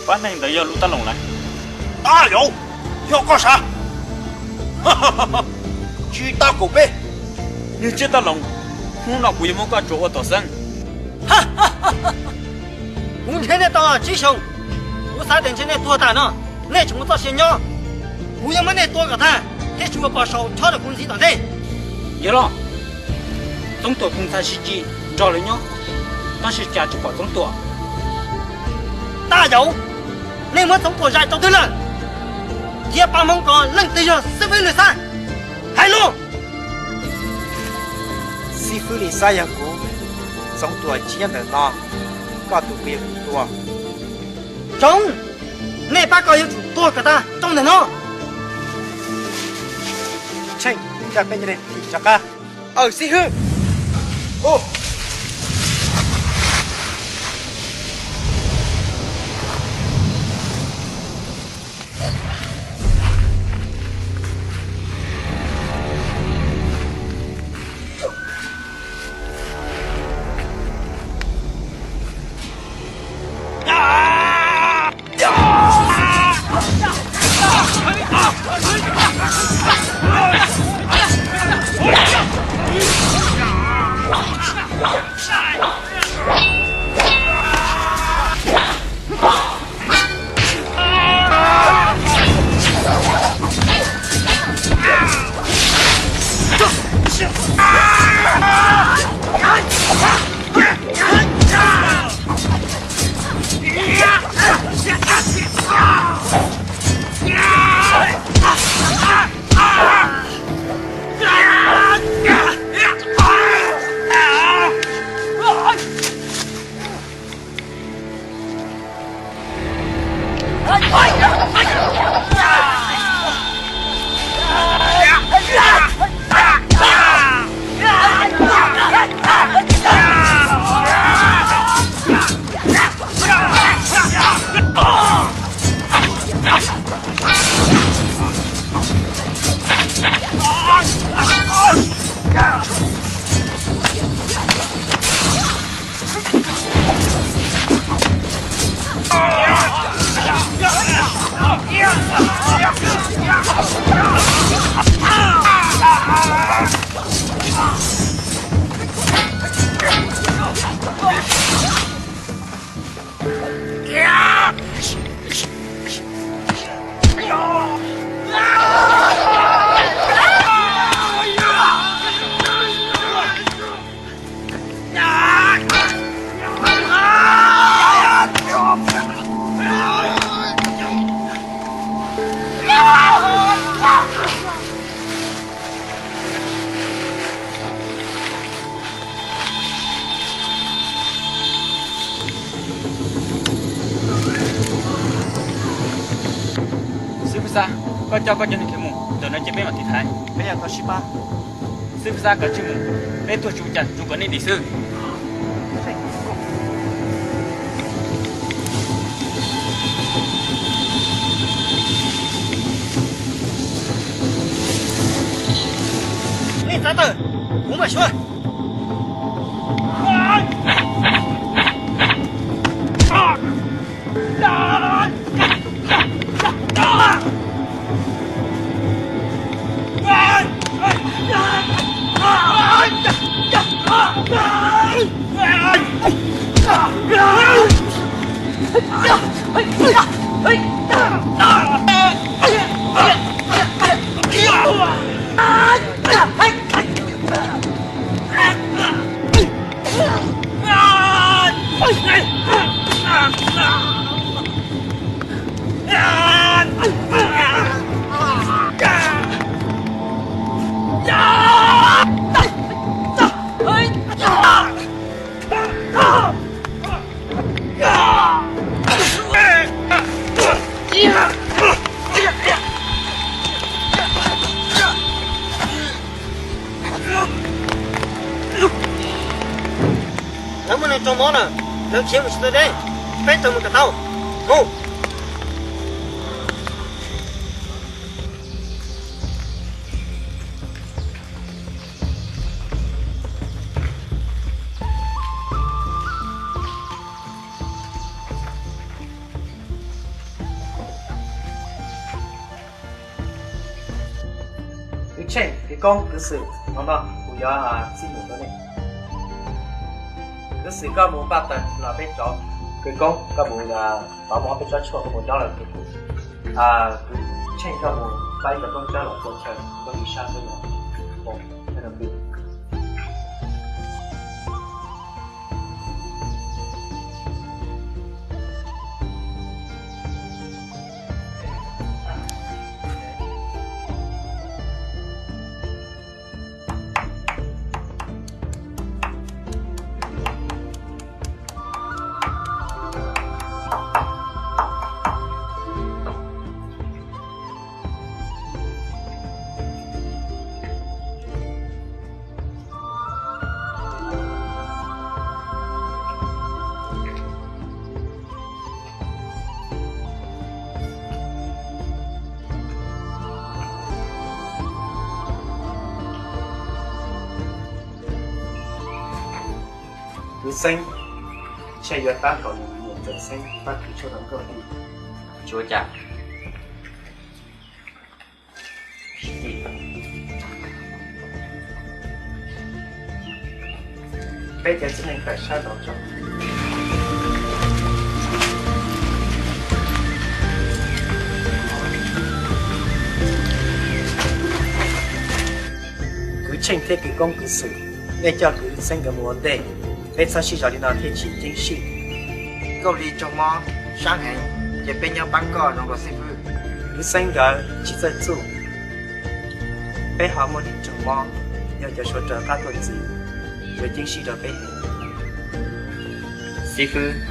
班内的要录大龙来。大有，要干啥？哈哈哈哈！巨大狗背，你这大龙，我那规模个做我多生。哈哈哈哈！我天天到吉祥，我3点前的多大呢？那怎么到现在？我要么那多个他，还是我把手抄的公司当的？有了，总多公司司机找了呢，但是价值保总多。大有，你们总多人找对了，也把门个扔对上4分3，还弄。4分3样股，总多钱的呢，搞都别多。中，你把个有多个他中的呢？切，จะเป็นยังไงที่จักรสิฮึโอ้ ก็เจ้าก็จะนึกถึงมึงเดี๋ยวนั้นจะไม่มาที่ไทย เป็นยังก็ชิบะ ซื้อภาษากับชื่อมึงเป็นตัวจูจันจูกันนี่ดีซื้อ你咋的？我们说。能不能装毛呢？能听不起的人，别这么个刀，走。chen cái con cứ sự nó của giờ xin được đấy cứ sự các món ba tầng là bên chó cái con các món là bảo món bên chó chua một đó là cái cứ chen các món bay là con chó là con chơi con đi sang bên đó một cái là được cứ xanh chạy giờ ta có những trận xanh ta cứ cho đóng cơ đi chúa chả bây giờ chỉ nên phải sao đó cho cứ tranh thế cái công cứ xử để cho cứ xanh cái vấn đề bên sau khi cho đi nào thì chỉ chính sĩ câu đi trong mò sáng ngày chỉ bên nhau bắn cò nó có sư phụ cứ xanh cái chỉ dẫn dụ bên họ muốn đi trong mò nhờ cho số trợ các tuần gì với chính sĩ đó bên sư phụ